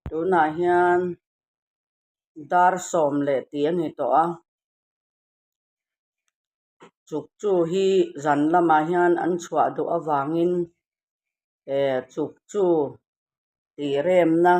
Tunah hian dar som le ti ani to a chuk chu hi zan lama hian an chhuah duh awangin chuk chu ti rem na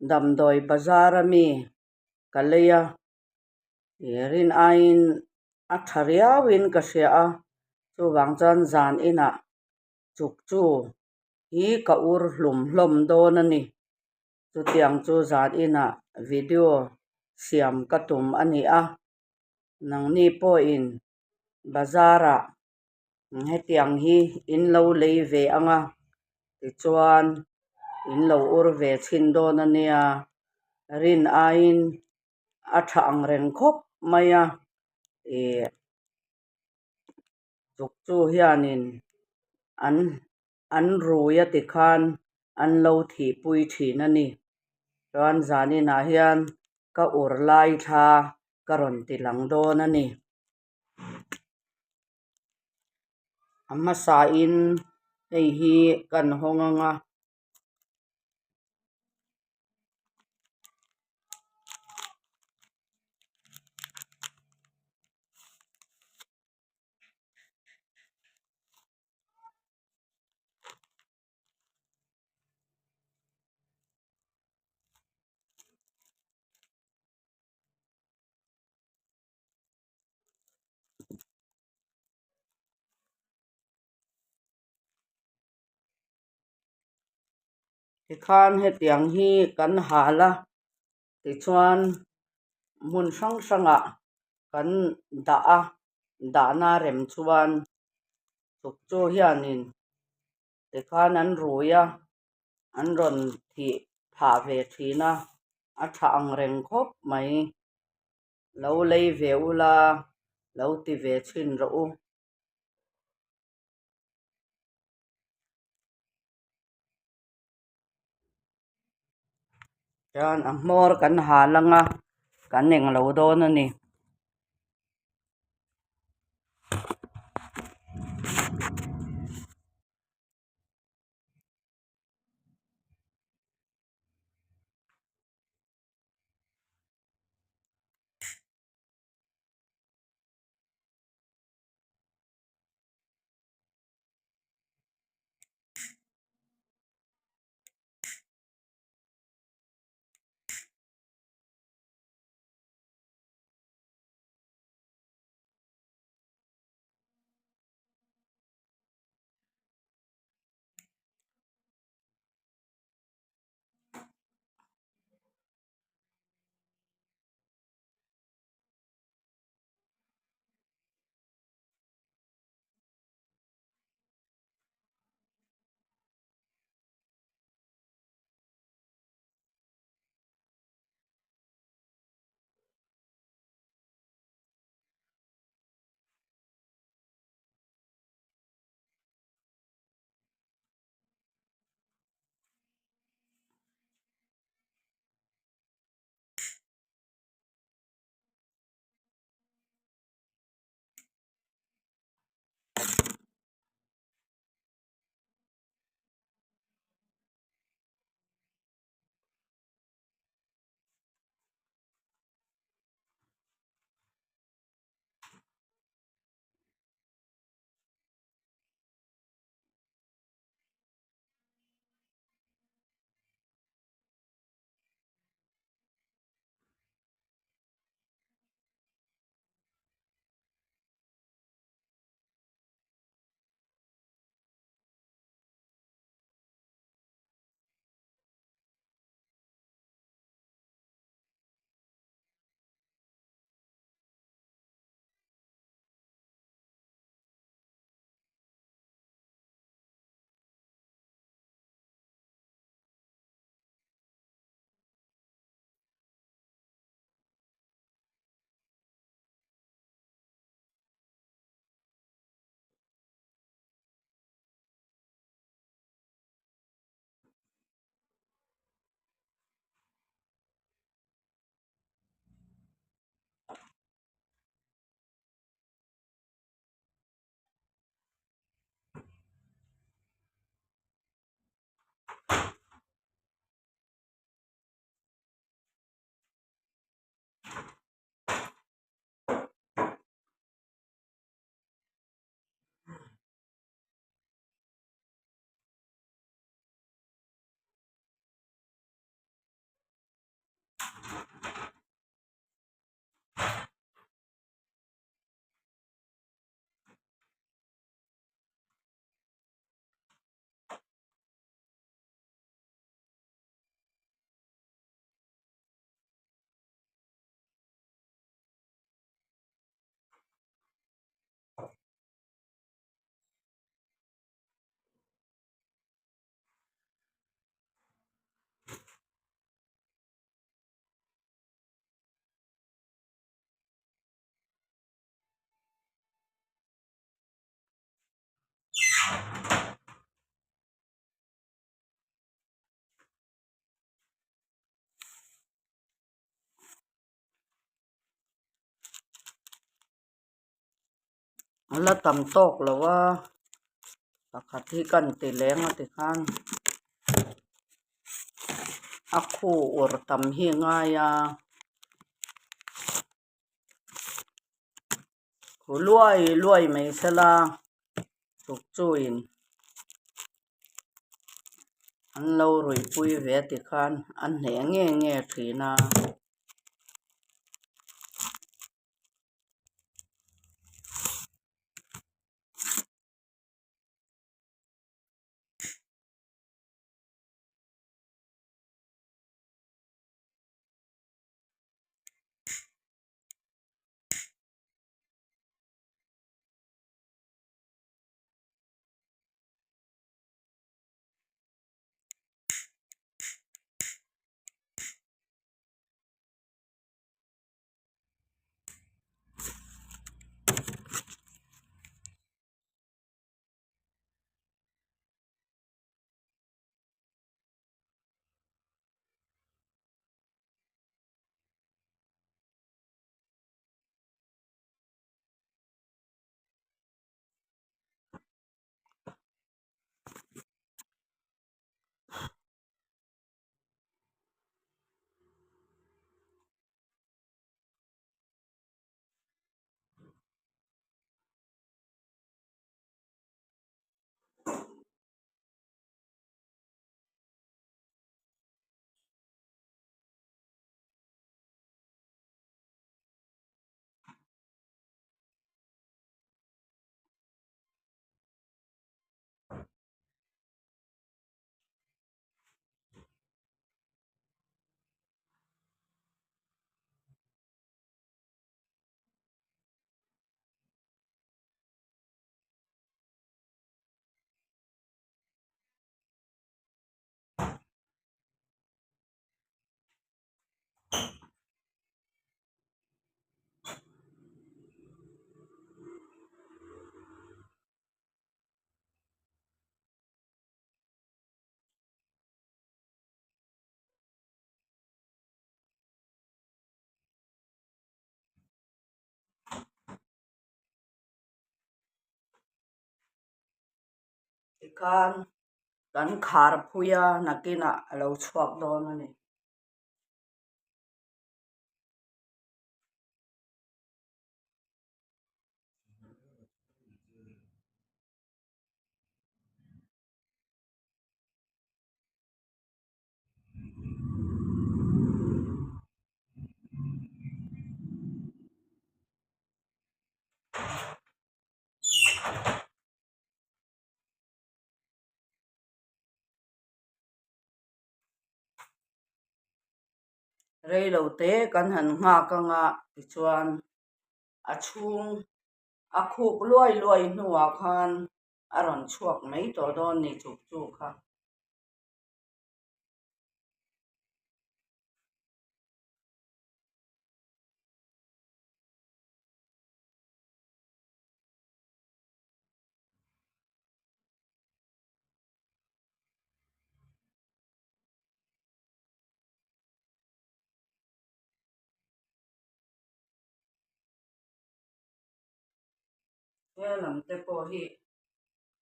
damdawi bazar ami kaleia rin ain a tha riawin ka hria a chuwang chuan zan ina chuk chu hi ka ur hlum hlawm dawn ani chutiang chu zan ina video siam ka tum ani a nangni pawh in bazara hetiang hi in lo lei ve anga tichuan in lo ur ve chin dawn ania rin ain a tha ang reng khawp mai a chuk chu hianin an rui a tikhan an lo thih pui thin ani chuan zan inah hian ka ur lai thla ka rawn ti lang dawn ani a hmasa in hei hi kan hawng anga tikhan hetiang hi kan hal a tichuan hmun hrang hrangah kan dah a dahna rem chuan chuk chu hianin tikhan an rui a an rawn thih phah ve thin a a tha ang reng khawp mai lo lei ve ula lo ti ve thin ro u chuan a hmawr kan hal anga kan eng lo dawn ani ala tam tok lawa pakhat hi kan ti lenga ti khan a khu ur tam hi ngaya khu luai luai mai sala chuk chuin an lo rui pui ve ti khan an hne nge nge thina ti khan kan khar phuya nakina alo chhuak dawn ani reilo te kan han nga ka nga ti chuan a chhung a khuk luai luai hnuah khan a rawn chhuak mai tawh dawn ni chuk chu kha lam te pawh hi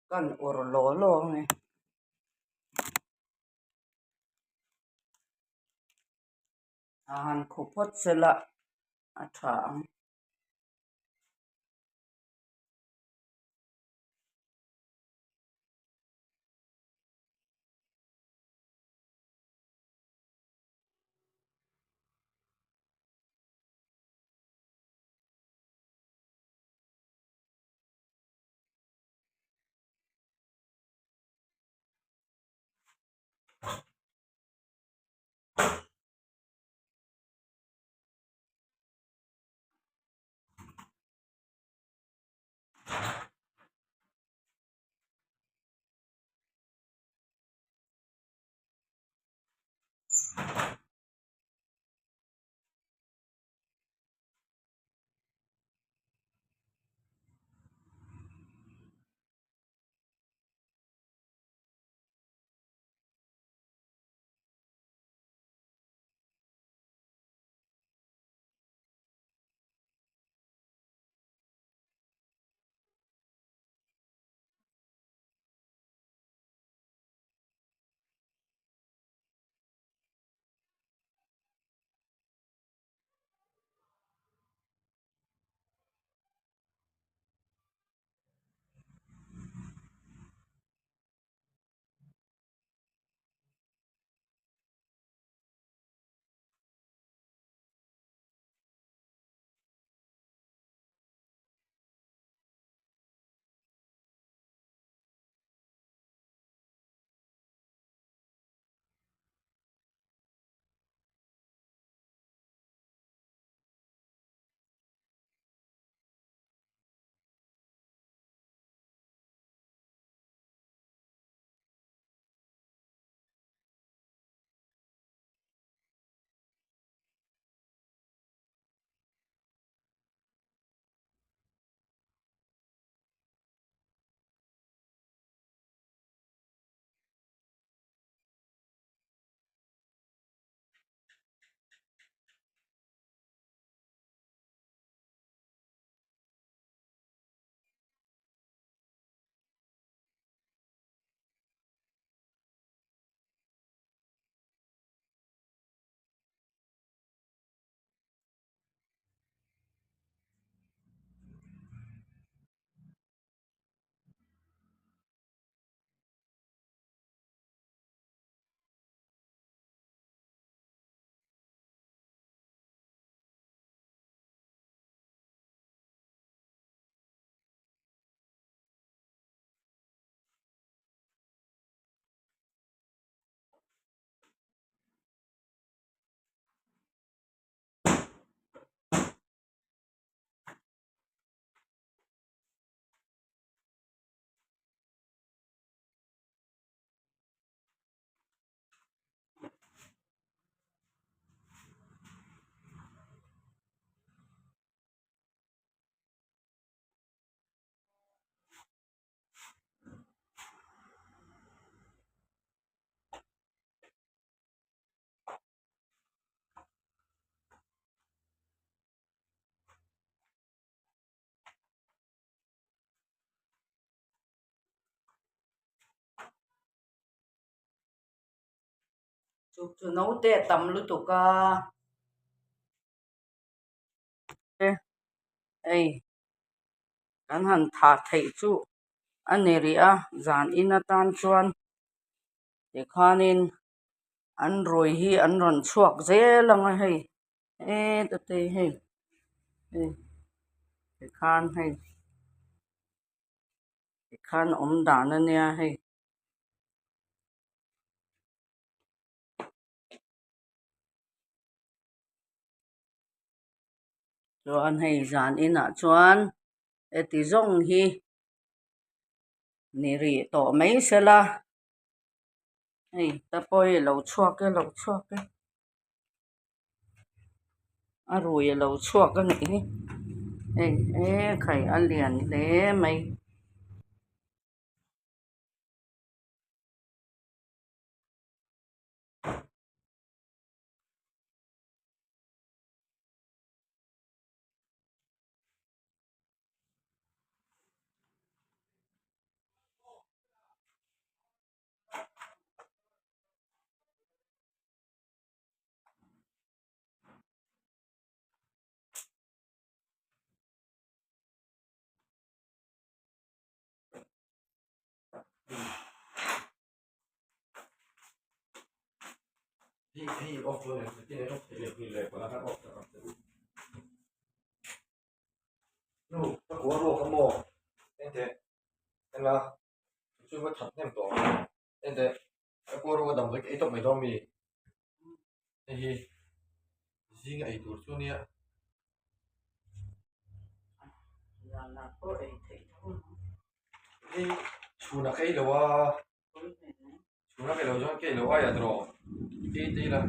kan ur law law nge a han khupawt sela a tha ang chu nấu te tam lu tu ka ei kan han tha thei chu ani ri a zan in atan chuan ti khanin an roi hi an ron chuak zelanga hei ta te hei ti khan hei ti khan om dan ania hei chuan hei zan in ah chuan ti zong hi ni ri to mai sela hei ta poi lo chuak ke a rui lo chuak ani hi khai a lian hle mai Hii offline tiene offline con la carrozza. No, qua lo come ente la su va thật nem to ente qua lo dam cái to mai do mi hi jing ai tur chu nia là có ấy thấy thôi hi chu na kai lo wa chu na kai lo jo kai lo wa ya tro ti la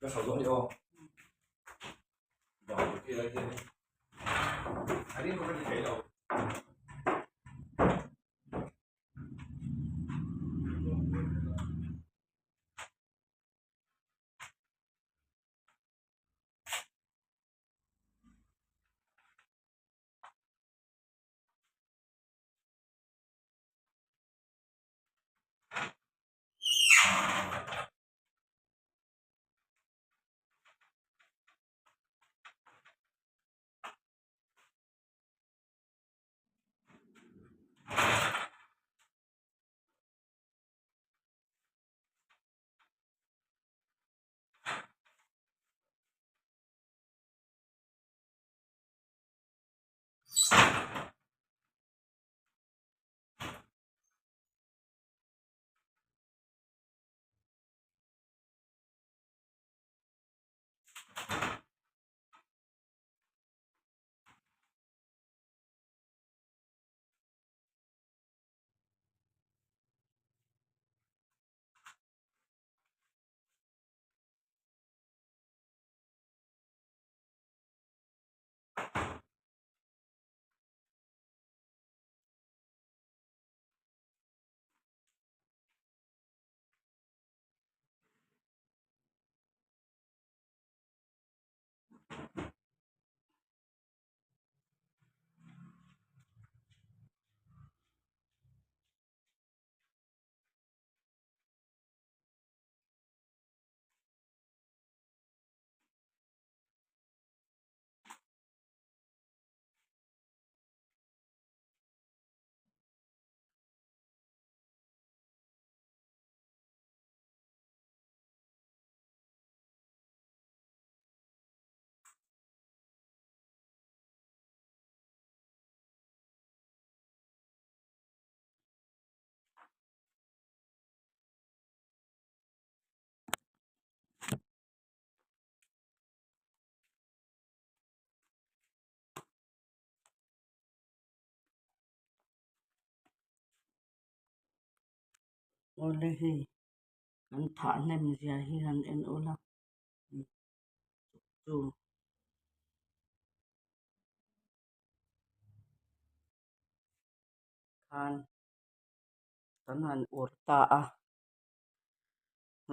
cái sầu giống nhau vào cái đấy thế anh đi không có thể đâu ole hi kan tha nem zia hi han en ola chu khan kan han ur ta a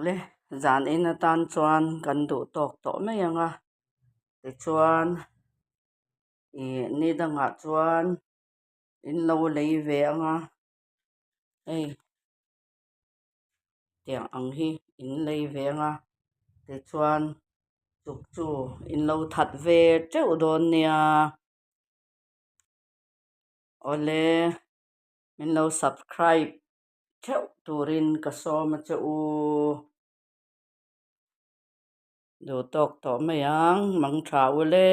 le zan in atan chuan kan duh tawk tawh mai anga tichuan ni dangah chuan in lo lei ve anga ei tiang ang hi in lei ve anga tichuan chuk chu in lo that ve teuh dawn nia ole min lo subscribe theuh turin ka sawm a cheu duh tawk tawh mai ang mang tha ule